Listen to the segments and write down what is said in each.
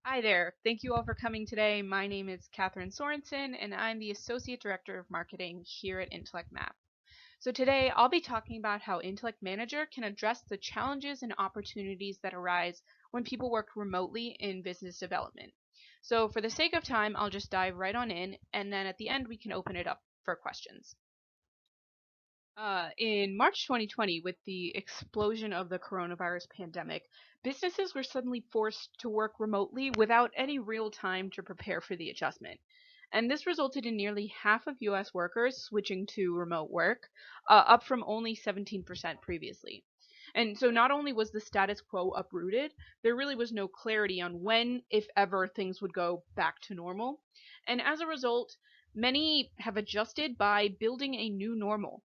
Hi there. Thank you all for coming today. My name is Katherine Sorensen, and I'm the Associate Director of Marketing here at Intellect Map. So today I'll be talking about how Intellect Manager can address the challenges and opportunities that arise when people work remotely in business development. So for the sake of time, I'll just dive right on in, and then at the end we can open it up for questions. In March 2020, with the explosion of the coronavirus pandemic, businesses were suddenly forced to work remotely without any real time to prepare for the adjustment. And this resulted in nearly half of US workers switching to remote work, up from only 17% previously. And so not only was the status quo uprooted, there really was no clarity on when, if ever, things would go back to normal. And as a result, many have adjusted by building a new normal.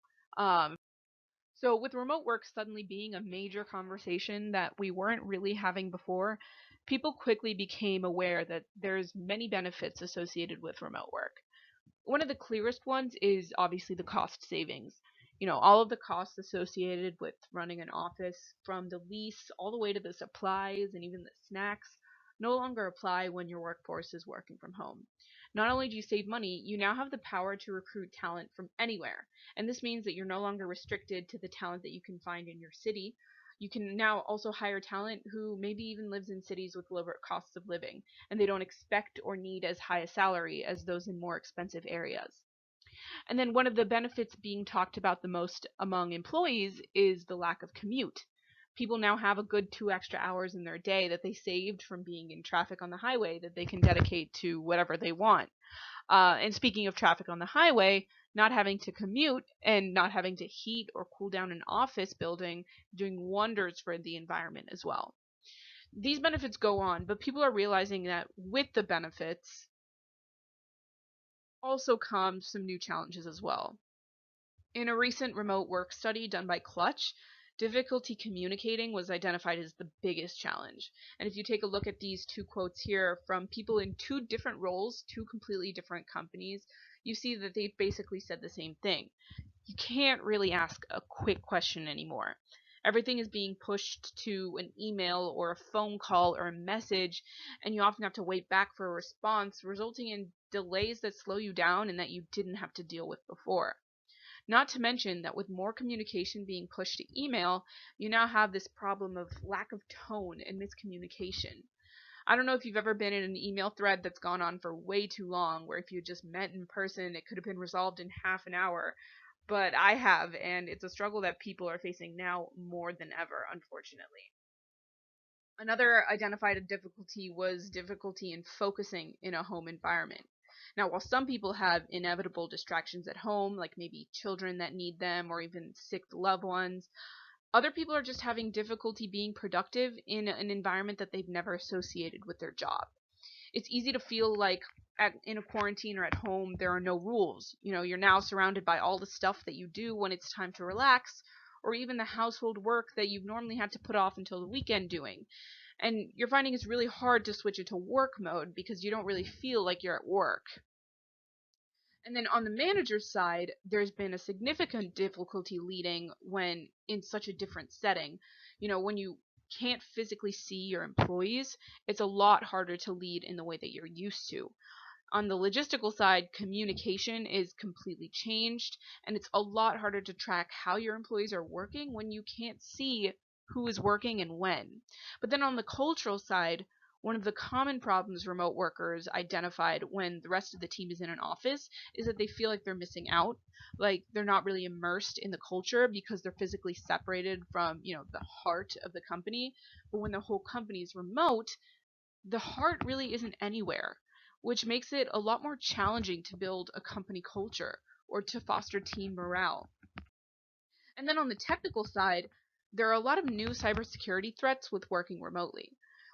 So with remote work suddenly being a major conversation that we weren't really having before, people quickly became aware that there's many benefits associated with remote work. One of the clearest ones is obviously the cost savings. All of the costs associated with running an office, from the lease all the way to the supplies and even the snacks, no longer apply when your workforce is working from home. Not only do you save money, you now have the power to recruit talent from anywhere. And this means that you're no longer restricted to the talent that you can find in your city. You can now also hire talent who maybe even lives in cities with lower costs of living, and they don't expect or need as high a salary as those in more expensive areas. And then one of the benefits being talked about the most among employees is the lack of commute. People now have a good 2 extra hours in their day that they saved from being in traffic on the highway that they can dedicate to whatever they want. And speaking of traffic on the highway, not having to commute and not having to heat or cool down an office building, doing wonders for the environment as well. These benefits go on, but people are realizing that with the benefits also come some new challenges as well. In a recent remote work study done by Clutch, difficulty communicating was identified as the biggest challenge. And if you take a look at these two quotes here from people in two different roles, two completely different companies, you see that they basically said the same thing. You can't really ask a quick question anymore. Everything is being pushed to an email or a phone call or a message, and you often have to wait back for a response, resulting in delays that slow you down and that you didn't have to deal with before. Not to mention that with more communication being pushed to email, you now have this problem of lack of tone and miscommunication. I don't know if you've ever been in an email thread that's gone on for way too long, where if you had just met in person, it could have been resolved in half an hour. But I have, and it's a struggle that people are facing now more than ever, unfortunately. Another identified difficulty was difficulty in focusing in a home environment. Now, while some people have inevitable distractions at home, like maybe children that need them or even sick loved ones, other people are just having difficulty being productive in an environment that they've never associated with their job. It's easy to feel like in a quarantine or at home, there are no rules. You're now surrounded by all the stuff that you do when it's time to relax, or even the household work that you've normally had to put off until the weekend doing. And you're finding it's really hard to switch into work mode because you don't really feel like you're at work. And then on the manager's side, there's been a significant difficulty leading when in such a different setting. When you can't physically see your employees, it's a lot harder to lead in the way that you're used to. On the logistical side, communication is completely changed, and it's a lot harder to track how your employees are working when you can't see who is working and when. But then on the cultural side, one of the common problems remote workers identified when the rest of the team is in an office is that they feel like they're missing out, like they're not really immersed in the culture because they're physically separated from, the heart of the company. But when the whole company is remote, the heart really isn't anywhere, which makes it a lot more challenging to build a company culture or to foster team morale. And then on the technical side, there are a lot of new cybersecurity threats with working remotely.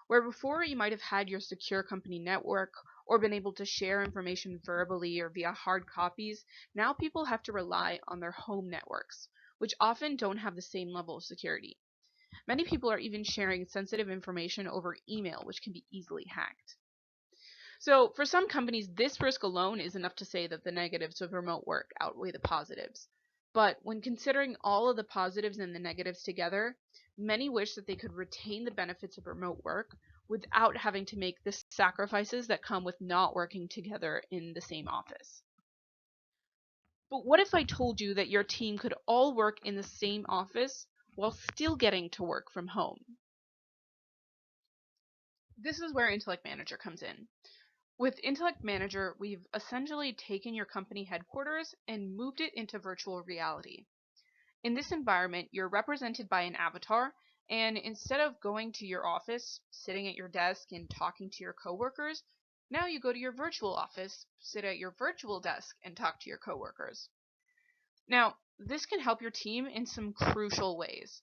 Where before you might have had your secure company network or been able to share information verbally or via hard copies, now people have to rely on their home networks, which often don't have the same level of security. Many people are even sharing sensitive information over email, which can be easily hacked. So, for some companies, this risk alone is enough to say that the negatives of remote work outweigh the positives. But when considering all of the positives and the negatives together, many wish that they could retain the benefits of remote work without having to make this sacrifices that come with not working together in the same office. But what if I told you that your team could all work in the same office while still getting to work from home? This is where Intellect Manager comes in. With Intellect Manager, we've essentially taken your company headquarters and moved it into virtual reality. In this environment, you're represented by an avatar, and instead of going to your office, sitting at your desk, and talking to your coworkers, now you go to your virtual office, sit at your virtual desk, and talk to your coworkers. Now, this can help your team in some crucial ways.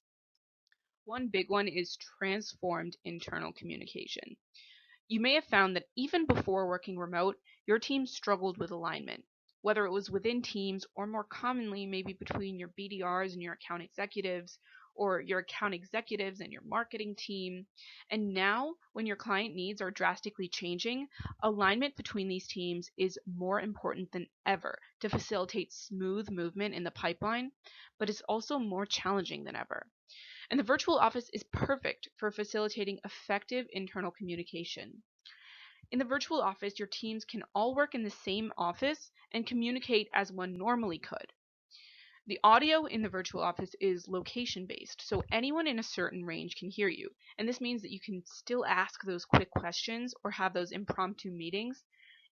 One big one is transformed internal communication. You may have found that even before working remote, your team struggled with alignment, whether it was within teams or more commonly maybe between your BDRs and your account executives, or your account executives and your marketing team. And now, when your client needs are drastically changing, alignment between these teams is more important than ever to facilitate smooth movement in the pipeline, but it's also more challenging than ever. And the virtual office is perfect for facilitating effective internal communication. In the virtual office, your teams can all work in the same office and communicate as one normally could. The audio in the virtual office is location based, so anyone in a certain range can hear you. And this means that you can still ask those quick questions or have those impromptu meetings.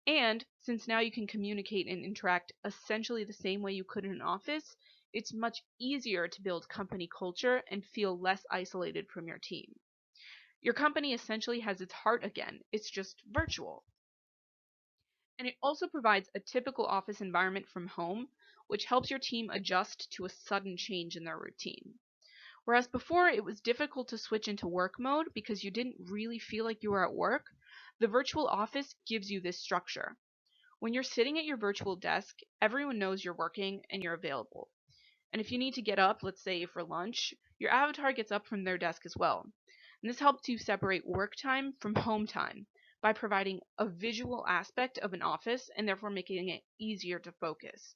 And since now you can communicate and interact essentially the same way you could in an office, it's much easier to build company culture and feel less isolated from your team. Your company essentially has its heart again, it's just virtual. And it also provides a typical office environment from home, which helps your team adjust to a sudden change in their routine. Whereas before it was difficult to switch into work mode because you didn't really feel like you were at work, the virtual office gives you this structure. When you're sitting at your virtual desk, everyone knows you're working and you're available. And if you need to get up, let's say for lunch, your avatar gets up from their desk as well. And this helps you separate work time from home time by providing a visual aspect of an office and therefore making it easier to focus.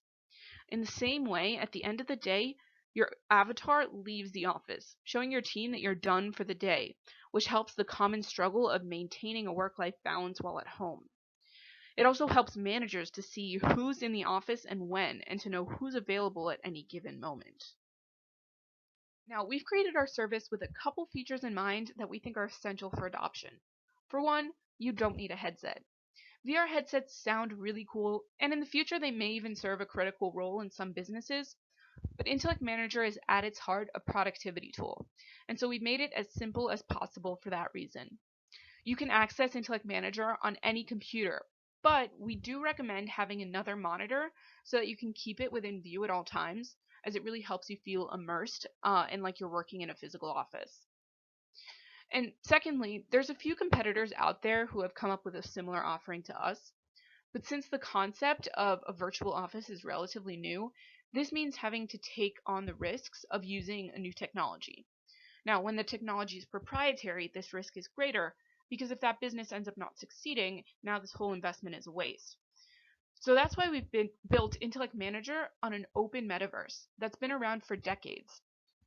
In the same way, at the end of the day, your avatar leaves the office, showing your team that you're done for the day, which helps the common struggle of maintaining a work-life balance while at home. It also helps managers to see who's in the office and when, and to know who's available at any given moment. Now, we've created our service with a couple features in mind that we think are essential for adoption. For one, you don't need a headset. VR headsets sound really cool, and in the future they may even serve a critical role in some businesses, but Intellect Manager is at its heart a productivity tool, and so we've made it as simple as possible for that reason. You can access Intellect Manager on any computer, but we do recommend having another monitor so that you can keep it within view at all times, as it really helps you feel immersed and like you're working in a physical office. And secondly, there's a few competitors out there who have come up with a similar offering to us, but since the concept of a virtual office is relatively new, this means having to take on the risks of using a new technology. Now, when the technology is proprietary, this risk is greater because if that business ends up not succeeding, now this whole investment is a waste. So that's why we've built Intellect Manager on an open metaverse that's been around for decades.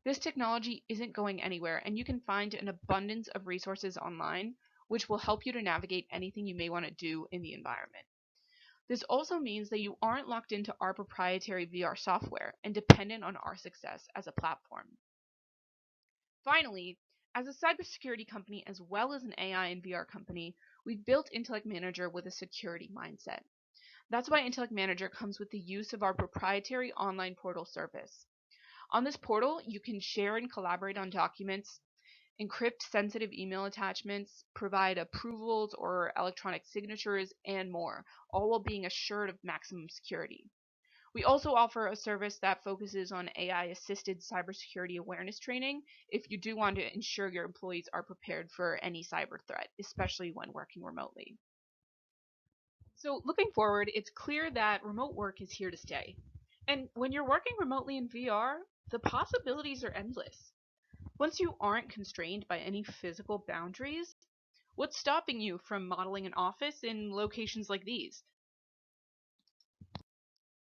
This technology isn't going anywhere, and you can find an abundance of resources online which will help you to navigate anything you may want to do in the environment. This also means that you aren't locked into our proprietary VR software and dependent on our success as a platform. Finally, as a cybersecurity company as well as an AI and VR company, we've built Intellect Manager with a security mindset. That's why Intellect Manager comes with the use of our proprietary online portal service. On this portal, you can share and collaborate on documents, encrypt sensitive email attachments, provide approvals or electronic signatures, and more, all while being assured of maximum security. We also offer a service that focuses on AI-assisted cybersecurity awareness training if you do want to ensure your employees are prepared for any cyber threat, especially when working remotely. So looking forward, it's clear that remote work is here to stay. And when you're working remotely in VR, the possibilities are endless. Once you aren't constrained by any physical boundaries, what's stopping you from modeling an office in locations like these?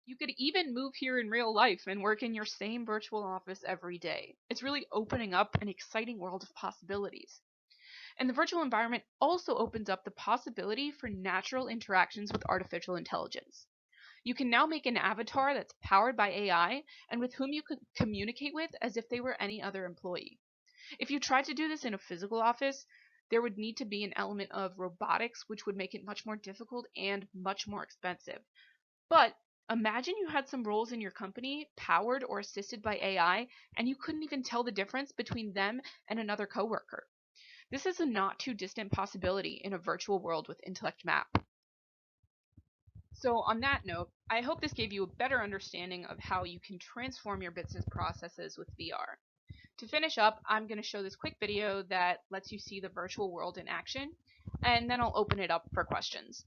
You could even move here in real life and work in your same virtual office every day. It's really opening up an exciting world of possibilities. And the virtual environment also opens up the possibility for natural interactions with artificial intelligence. You can now make an avatar that's powered by AI and with whom you could communicate with as if they were any other employee. If you tried to do this in a physical office, there would need to be an element of robotics, which would make it much more difficult and much more expensive. But imagine you had some roles in your company powered or assisted by AI, and you couldn't even tell the difference between them and another coworker. This is a not too distant possibility in a virtual world with Intellect Map. So on that note, I hope this gave you a better understanding of how you can transform your business processes with VR. To finish up, I'm going to show this quick video that lets you see the virtual world in action, and then I'll open it up for questions.